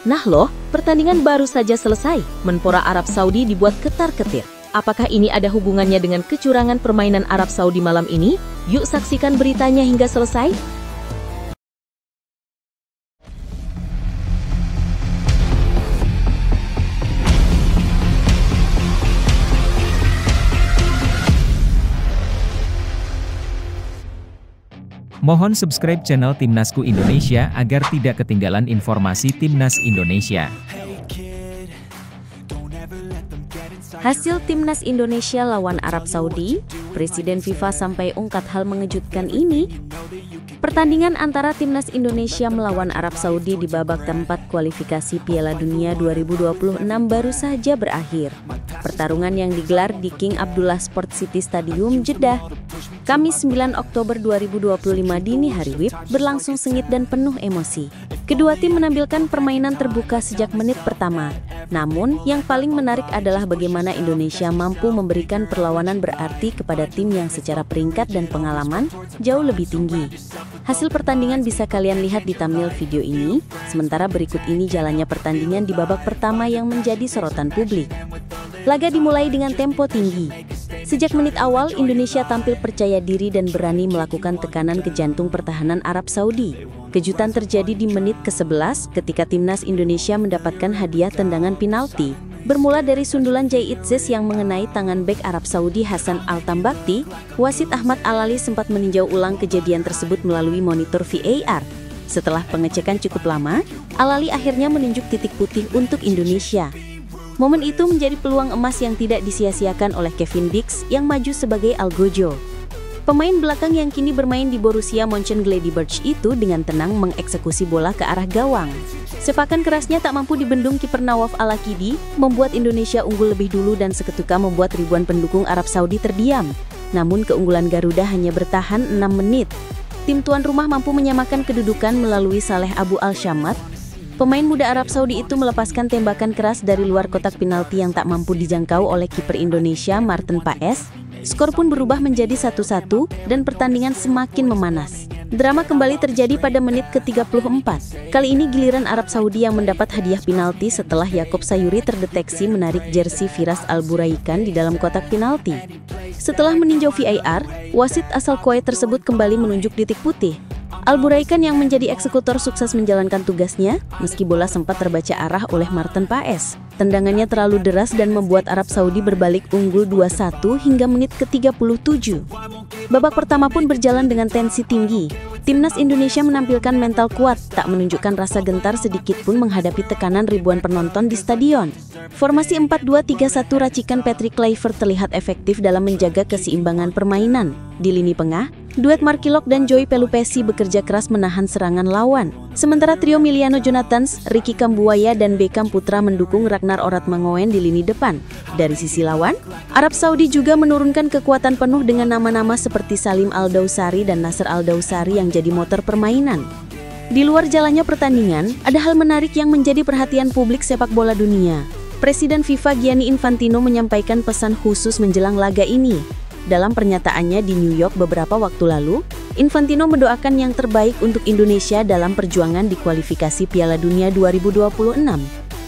Nah loh, pertandingan baru saja selesai. Menpora Arab Saudi dibuat ketar-ketir. Apakah ini ada hubungannya dengan kecurangan permainan Arab Saudi malam ini? Yuk saksikan beritanya hingga selesai. Mohon subscribe channel Timnasku Indonesia agar tidak ketinggalan informasi Timnas Indonesia. Hasil Timnas Indonesia lawan Arab Saudi, Presiden FIFA sampai ungkap hal mengejutkan ini. Pertandingan antara Timnas Indonesia melawan Arab Saudi di babak keempat kualifikasi Piala Dunia 2026 baru saja berakhir. Pertarungan yang digelar di King Abdullah Sport City Stadium, Jeddah, Kamis 9 Oktober 2025 dini hari WIB berlangsung sengit dan penuh emosi. Kedua tim menampilkan permainan terbuka sejak menit pertama. Namun, yang paling menarik adalah bagaimana Indonesia mampu memberikan perlawanan berarti kepada tim yang secara peringkat dan pengalaman jauh lebih tinggi. Hasil pertandingan bisa kalian lihat di thumbnail video ini, sementara berikut ini jalannya pertandingan di babak pertama yang menjadi sorotan publik. Laga dimulai dengan tempo tinggi. Sejak menit awal, Indonesia tampil percaya diri dan berani melakukan tekanan ke jantung pertahanan Arab Saudi. Kejutan terjadi di menit ke-11 ketika Timnas Indonesia mendapatkan hadiah tendangan penalti. Bermula dari sundulan Jay Itzes yang mengenai tangan bek Arab Saudi Hasan Al-Tambakti, wasit Ahmad Al-Ali sempat meninjau ulang kejadian tersebut melalui monitor VAR. Setelah pengecekan cukup lama, Al-Ali akhirnya menunjuk titik putih untuk Indonesia. Momen itu menjadi peluang emas yang tidak disia-siakan oleh Kevin Dix yang maju sebagai Algojo. Pemain belakang yang kini bermain di Borussia Mönchengladbach itu dengan tenang mengeksekusi bola ke arah gawang. Sepakan kerasnya tak mampu dibendung kiper Nawaf Al-Akidi, membuat Indonesia unggul lebih dulu dan seketika membuat ribuan pendukung Arab Saudi terdiam. Namun keunggulan Garuda hanya bertahan 6 menit. Tim tuan rumah mampu menyamakan kedudukan melalui Saleh Abu Al-Shamad. Pemain muda Arab Saudi itu melepaskan tembakan keras dari luar kotak penalti yang tak mampu dijangkau oleh kiper Indonesia Maarten Paes. Skor pun berubah menjadi 1-1 dan pertandingan semakin memanas. Drama kembali terjadi pada menit ke-34. Kali ini giliran Arab Saudi yang mendapat hadiah penalti setelah Yakob Sayuri terdeteksi menarik jersey Firas Al-Buraikan di dalam kotak penalti. Setelah meninjau VAR, wasit asal Kuwait tersebut kembali menunjuk titik putih. Al-Buraikan yang menjadi eksekutor sukses menjalankan tugasnya, meski bola sempat terbaca arah oleh Maarten Paes. Tendangannya terlalu deras dan membuat Arab Saudi berbalik unggul 2-1 hingga menit ke-37. Babak pertama pun berjalan dengan tensi tinggi. Timnas Indonesia menampilkan mental kuat, tak menunjukkan rasa gentar sedikit pun menghadapi tekanan ribuan penonton di stadion. Formasi 4-2-3-1 racikan Patrick Kluivert terlihat efektif dalam menjaga keseimbangan permainan. Di lini tengah, duet Markilok dan Joy Pelupesi bekerja keras menahan serangan lawan. Sementara trio Miliano Jonathans, Ricky Kambuaya dan Beckham Putra mendukung Ragnar Oratmangoen di lini depan. Dari sisi lawan, Arab Saudi juga menurunkan kekuatan penuh dengan nama-nama seperti Salim Al-Dawsari dan Nasser Al-Dawsari yang jadi motor permainan. Di luar jalannya pertandingan, ada hal menarik yang menjadi perhatian publik sepak bola dunia. Presiden FIFA Gianni Infantino menyampaikan pesan khusus menjelang laga ini. Dalam pernyataannya di New York beberapa waktu lalu, Infantino mendoakan yang terbaik untuk Indonesia dalam perjuangan di kualifikasi Piala Dunia 2026.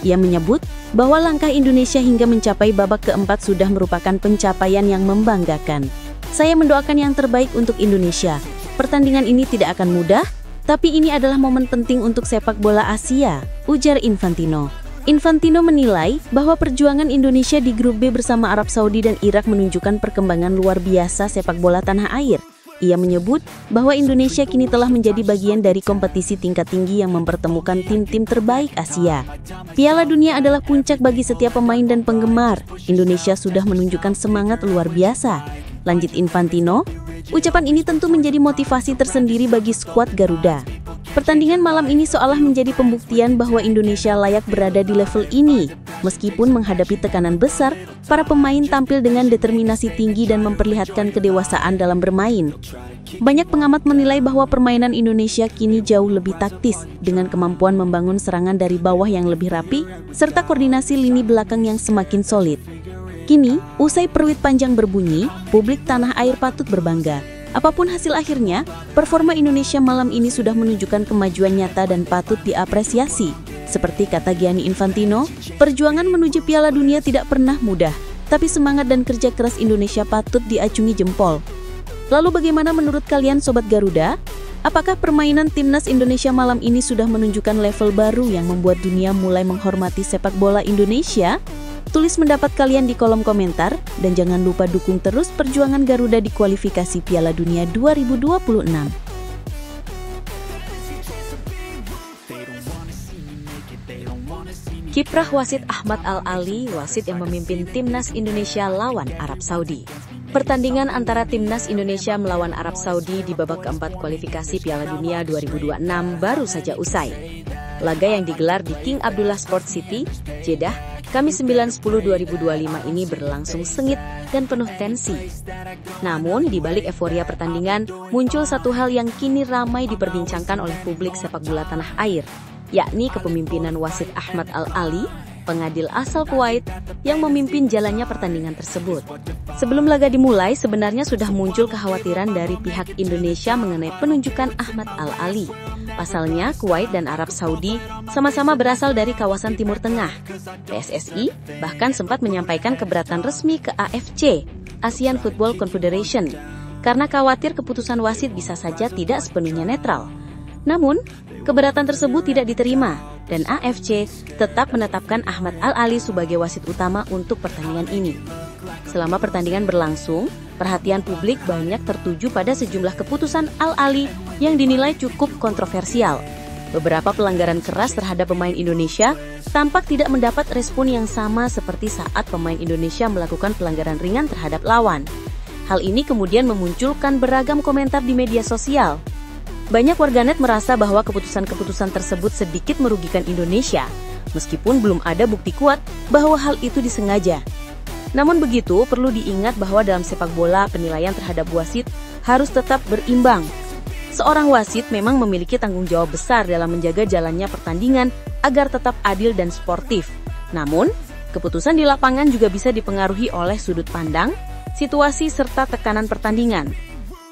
Ia menyebut bahwa langkah Indonesia hingga mencapai babak keempat sudah merupakan pencapaian yang membanggakan. Saya mendoakan yang terbaik untuk Indonesia. Pertandingan ini tidak akan mudah, tapi ini adalah momen penting untuk sepak bola Asia, ujar Infantino. Infantino menilai bahwa perjuangan Indonesia di grup B bersama Arab Saudi dan Irak menunjukkan perkembangan luar biasa sepak bola tanah air. Ia menyebut bahwa Indonesia kini telah menjadi bagian dari kompetisi tingkat tinggi yang mempertemukan tim-tim terbaik Asia. Piala Dunia adalah puncak bagi setiap pemain dan penggemar. Indonesia sudah menunjukkan semangat luar biasa. Lanjut Infantino, ucapan ini tentu menjadi motivasi tersendiri bagi skuad Garuda. Pertandingan malam ini seolah menjadi pembuktian bahwa Indonesia layak berada di level ini. Meskipun menghadapi tekanan besar, para pemain tampil dengan determinasi tinggi dan memperlihatkan kedewasaan dalam bermain. Banyak pengamat menilai bahwa permainan Indonesia kini jauh lebih taktis, dengan kemampuan membangun serangan dari bawah yang lebih rapi, serta koordinasi lini belakang yang semakin solid. Kini, usai peluit panjang berbunyi, publik tanah air patut berbangga. Apapun hasil akhirnya, performa Indonesia malam ini sudah menunjukkan kemajuan nyata dan patut diapresiasi. Seperti kata Gianni Infantino, perjuangan menuju Piala Dunia tidak pernah mudah, tapi semangat dan kerja keras Indonesia patut diacungi jempol. Lalu bagaimana menurut kalian Sobat Garuda? Apakah permainan timnas Indonesia malam ini sudah menunjukkan level baru yang membuat dunia mulai menghormati sepak bola Indonesia? Tulis pendapat kalian di kolom komentar, dan jangan lupa dukung terus perjuangan Garuda di kualifikasi Piala Dunia 2026. Kiprah wasit Ahmad Al-Ali, wasit yang memimpin timnas Indonesia lawan Arab Saudi. Pertandingan antara timnas Indonesia melawan Arab Saudi di babak keempat kualifikasi Piala Dunia 2026 baru saja usai. Laga yang digelar di King Abdullah Sport City, Jeddah, Kamis 9/10/2025 ini berlangsung sengit dan penuh tensi. Namun, di balik euforia pertandingan, muncul satu hal yang kini ramai diperbincangkan oleh publik sepak bola tanah air, yakni kepemimpinan wasit Ahmad Al-Ali, pengadil asal Kuwait, yang memimpin jalannya pertandingan tersebut. Sebelum laga dimulai, sebenarnya sudah muncul kekhawatiran dari pihak Indonesia mengenai penunjukan Ahmad Al-Ali. Pasalnya, Kuwait dan Arab Saudi sama-sama berasal dari kawasan Timur Tengah. PSSI bahkan sempat menyampaikan keberatan resmi ke AFC, Asian Football Confederation, karena khawatir keputusan wasit bisa saja tidak sepenuhnya netral. Namun, keberatan tersebut tidak diterima, dan AFC tetap menetapkan Ahmad Al-Ali sebagai wasit utama untuk pertandingan ini. Selama pertandingan berlangsung, perhatian publik banyak tertuju pada sejumlah keputusan Al-Ali yang dinilai cukup kontroversial. Beberapa pelanggaran keras terhadap pemain Indonesia tampak tidak mendapat respon yang sama seperti saat pemain Indonesia melakukan pelanggaran ringan terhadap lawan. Hal ini kemudian memunculkan beragam komentar di media sosial. Banyak warganet merasa bahwa keputusan-keputusan tersebut sedikit merugikan Indonesia, meskipun belum ada bukti kuat bahwa hal itu disengaja. Namun begitu, perlu diingat bahwa dalam sepak bola, penilaian terhadap wasit harus tetap berimbang. Seorang wasit memang memiliki tanggung jawab besar dalam menjaga jalannya pertandingan agar tetap adil dan sportif. Namun, keputusan di lapangan juga bisa dipengaruhi oleh sudut pandang, situasi, serta tekanan pertandingan.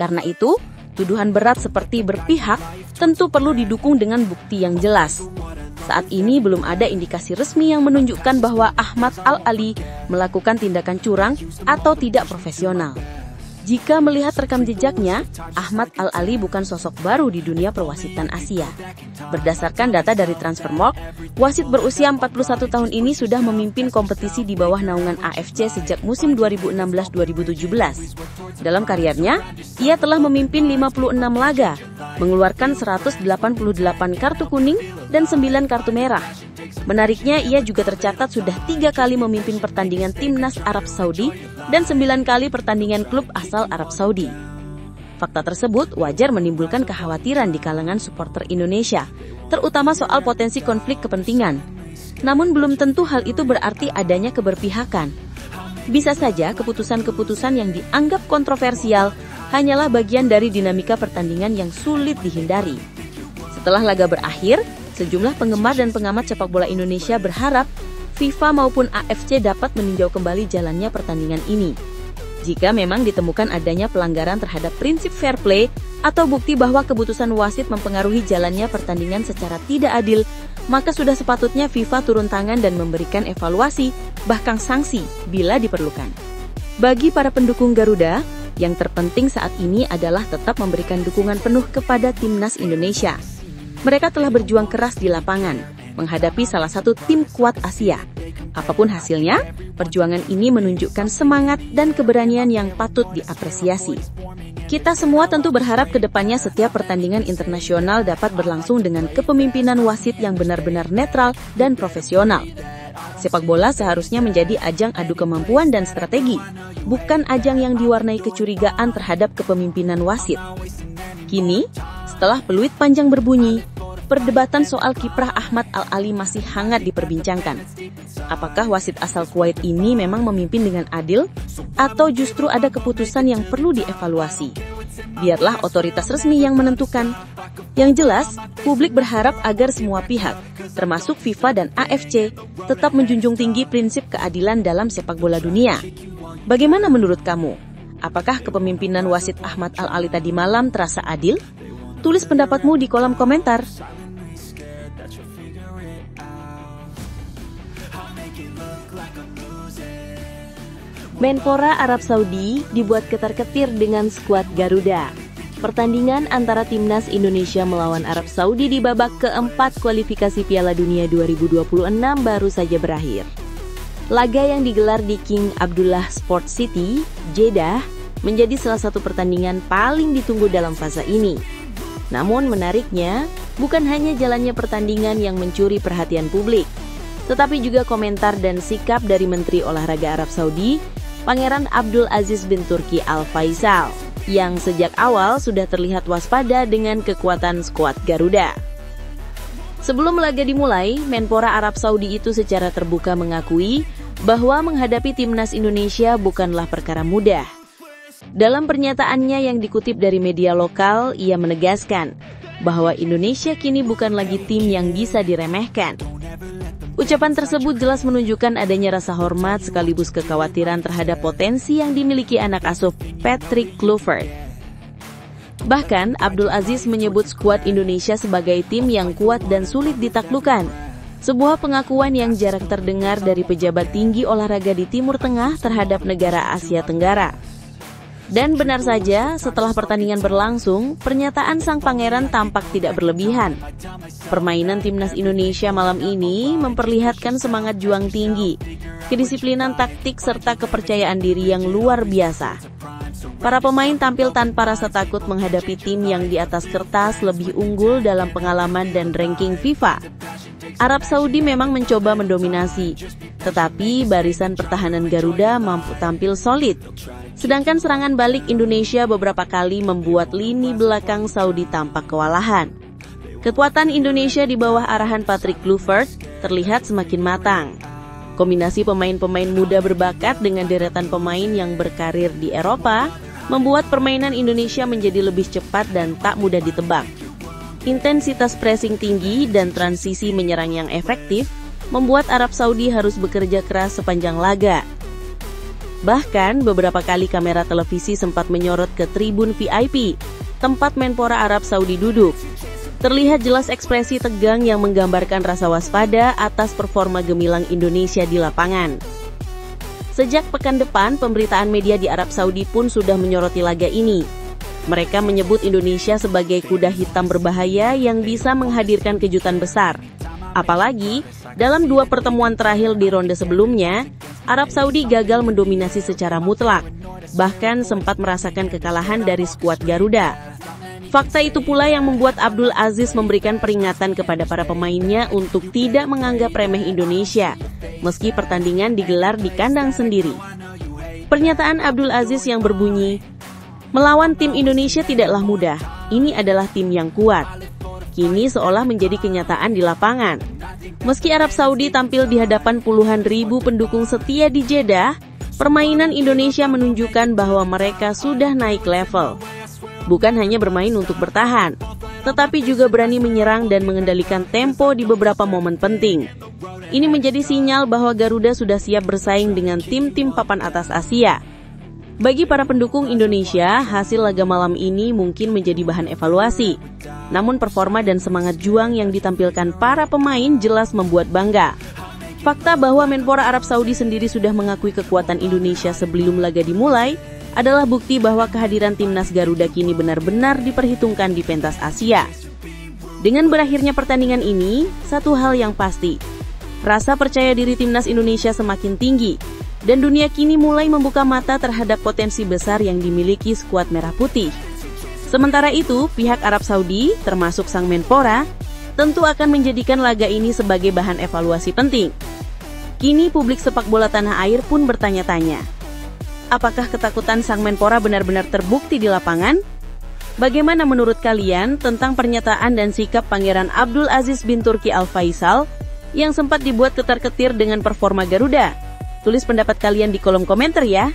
Karena itu, tuduhan berat seperti berpihak tentu perlu didukung dengan bukti yang jelas. Saat ini belum ada indikasi resmi yang menunjukkan bahwa Ahmad Al-Ali melakukan tindakan curang atau tidak profesional. Jika melihat rekam jejaknya, Ahmad Al-Ali bukan sosok baru di dunia perwasitan Asia. Berdasarkan data dari Transfermarkt, wasit berusia 41 tahun ini sudah memimpin kompetisi di bawah naungan AFC sejak musim 2016-2017. Dalam karirnya, ia telah memimpin 56 laga, mengeluarkan 188 kartu kuning dan 9 kartu merah. Menariknya, ia juga tercatat sudah 3 kali memimpin pertandingan timnas Arab Saudi dan 9 kali pertandingan klub asal Arab Saudi. Fakta tersebut wajar menimbulkan kekhawatiran di kalangan supporter Indonesia, terutama soal potensi konflik kepentingan. Namun belum tentu hal itu berarti adanya keberpihakan. Bisa saja keputusan-keputusan yang dianggap kontroversial hanyalah bagian dari dinamika pertandingan yang sulit dihindari. Setelah laga berakhir, sejumlah penggemar dan pengamat sepak bola Indonesia berharap FIFA maupun AFC dapat meninjau kembali jalannya pertandingan ini. Jika memang ditemukan adanya pelanggaran terhadap prinsip fair play atau bukti bahwa keputusan wasit mempengaruhi jalannya pertandingan secara tidak adil, maka sudah sepatutnya FIFA turun tangan dan memberikan evaluasi, bahkan sanksi bila diperlukan. Bagi para pendukung Garuda, yang terpenting saat ini adalah tetap memberikan dukungan penuh kepada timnas Indonesia. Mereka telah berjuang keras di lapangan, menghadapi salah satu tim kuat Asia. Apapun hasilnya, perjuangan ini menunjukkan semangat dan keberanian yang patut diapresiasi. Kita semua tentu berharap ke depannya setiap pertandingan internasional dapat berlangsung dengan kepemimpinan wasit yang benar-benar netral dan profesional. Sepak bola seharusnya menjadi ajang adu kemampuan dan strategi, bukan ajang yang diwarnai kecurigaan terhadap kepemimpinan wasit. Kini, setelah peluit panjang berbunyi, perdebatan soal kiprah Ahmad Al-Ali masih hangat diperbincangkan. Apakah wasit asal Kuwait ini memang memimpin dengan adil, atau justru ada keputusan yang perlu dievaluasi? Biarlah otoritas resmi yang menentukan. Yang jelas, publik berharap agar semua pihak, termasuk FIFA dan AFC, tetap menjunjung tinggi prinsip keadilan dalam sepak bola dunia. Bagaimana menurut kamu? Apakah kepemimpinan wasit Ahmad Al-Ali tadi malam terasa adil? Tulis pendapatmu di kolom komentar. Menpora Arab Saudi dibuat ketar-ketir dengan skuad Garuda. Pertandingan antara Timnas Indonesia melawan Arab Saudi di babak keempat kualifikasi Piala Dunia 2026 baru saja berakhir. Laga yang digelar di King Abdullah Sports City, Jeddah, menjadi salah satu pertandingan paling ditunggu dalam fase ini. Namun menariknya, bukan hanya jalannya pertandingan yang mencuri perhatian publik, tetapi juga komentar dan sikap dari Menteri Olahraga Arab Saudi, Pangeran Abdul Aziz bin Turki Al Faisal, yang sejak awal sudah terlihat waspada dengan kekuatan skuad Garuda. Sebelum laga dimulai, Menpora Arab Saudi itu secara terbuka mengakui bahwa menghadapi Timnas Indonesia bukanlah perkara mudah. Dalam pernyataannya yang dikutip dari media lokal, ia menegaskan bahwa Indonesia kini bukan lagi tim yang bisa diremehkan. Ucapan tersebut jelas menunjukkan adanya rasa hormat sekaligus kekhawatiran terhadap potensi yang dimiliki anak asuh Patrick Kluivert. Bahkan, Abdul Aziz menyebut skuad Indonesia sebagai tim yang kuat dan sulit ditaklukkan. Sebuah pengakuan yang jarang terdengar dari pejabat tinggi olahraga di Timur Tengah terhadap negara Asia Tenggara. Dan benar saja, setelah pertandingan berlangsung, pernyataan sang pangeran tampak tidak berlebihan. Permainan Timnas Indonesia malam ini memperlihatkan semangat juang tinggi, kedisiplinan taktik serta kepercayaan diri yang luar biasa. Para pemain tampil tanpa rasa takut menghadapi tim yang di atas kertas lebih unggul dalam pengalaman dan ranking FIFA. Arab Saudi memang mencoba mendominasi, tetapi barisan pertahanan Garuda mampu tampil solid. Sedangkan serangan balik Indonesia beberapa kali membuat lini belakang Saudi tampak kewalahan. Kekuatan Indonesia di bawah arahan Patrick Kluivert terlihat semakin matang. Kombinasi pemain-pemain muda berbakat dengan deretan pemain yang berkarir di Eropa membuat permainan Indonesia menjadi lebih cepat dan tak mudah ditebak. Intensitas pressing tinggi dan transisi menyerang yang efektif membuat Arab Saudi harus bekerja keras sepanjang laga. Bahkan, beberapa kali kamera televisi sempat menyorot ke tribun VIP, tempat Menpora Arab Saudi duduk. Terlihat jelas ekspresi tegang yang menggambarkan rasa waspada atas performa gemilang Indonesia di lapangan. Sejak pekan depan, pemberitaan media di Arab Saudi pun sudah menyoroti laga ini. Mereka menyebut Indonesia sebagai kuda hitam berbahaya yang bisa menghadirkan kejutan besar. Apalagi, dalam 2 pertemuan terakhir di ronde sebelumnya, Arab Saudi gagal mendominasi secara mutlak, bahkan sempat merasakan kekalahan dari skuad Garuda. Fakta itu pula yang membuat Abdul Aziz memberikan peringatan kepada para pemainnya untuk tidak menganggap remeh Indonesia, meski pertandingan digelar di kandang sendiri. Pernyataan Abdul Aziz yang berbunyi, "Melawan tim Indonesia tidaklah mudah, ini adalah tim yang kuat," kini seolah menjadi kenyataan di lapangan. Meski Arab Saudi tampil di hadapan puluhan ribu pendukung setia di Jeddah, permainan Indonesia menunjukkan bahwa mereka sudah naik level. Bukan hanya bermain untuk bertahan, tetapi juga berani menyerang dan mengendalikan tempo di beberapa momen penting. Ini menjadi sinyal bahwa Garuda sudah siap bersaing dengan tim-tim papan atas Asia. Bagi para pendukung Indonesia, hasil laga malam ini mungkin menjadi bahan evaluasi. Namun performa dan semangat juang yang ditampilkan para pemain jelas membuat bangga. Fakta bahwa Menpora Arab Saudi sendiri sudah mengakui kekuatan Indonesia sebelum laga dimulai adalah bukti bahwa kehadiran Timnas Garuda kini benar-benar diperhitungkan di pentas Asia. Dengan berakhirnya pertandingan ini, satu hal yang pasti, rasa percaya diri Timnas Indonesia semakin tinggi. Dan dunia kini mulai membuka mata terhadap potensi besar yang dimiliki skuad merah putih. Sementara itu, pihak Arab Saudi, termasuk sang Menpora, tentu akan menjadikan laga ini sebagai bahan evaluasi penting. Kini publik sepak bola tanah air pun bertanya-tanya, apakah ketakutan sang Menpora benar-benar terbukti di lapangan? Bagaimana menurut kalian tentang pernyataan dan sikap Pangeran Abdul Aziz bin Turki Al Faisal yang sempat dibuat ketar-ketir dengan performa Garuda? Tulis pendapat kalian di kolom komentar ya.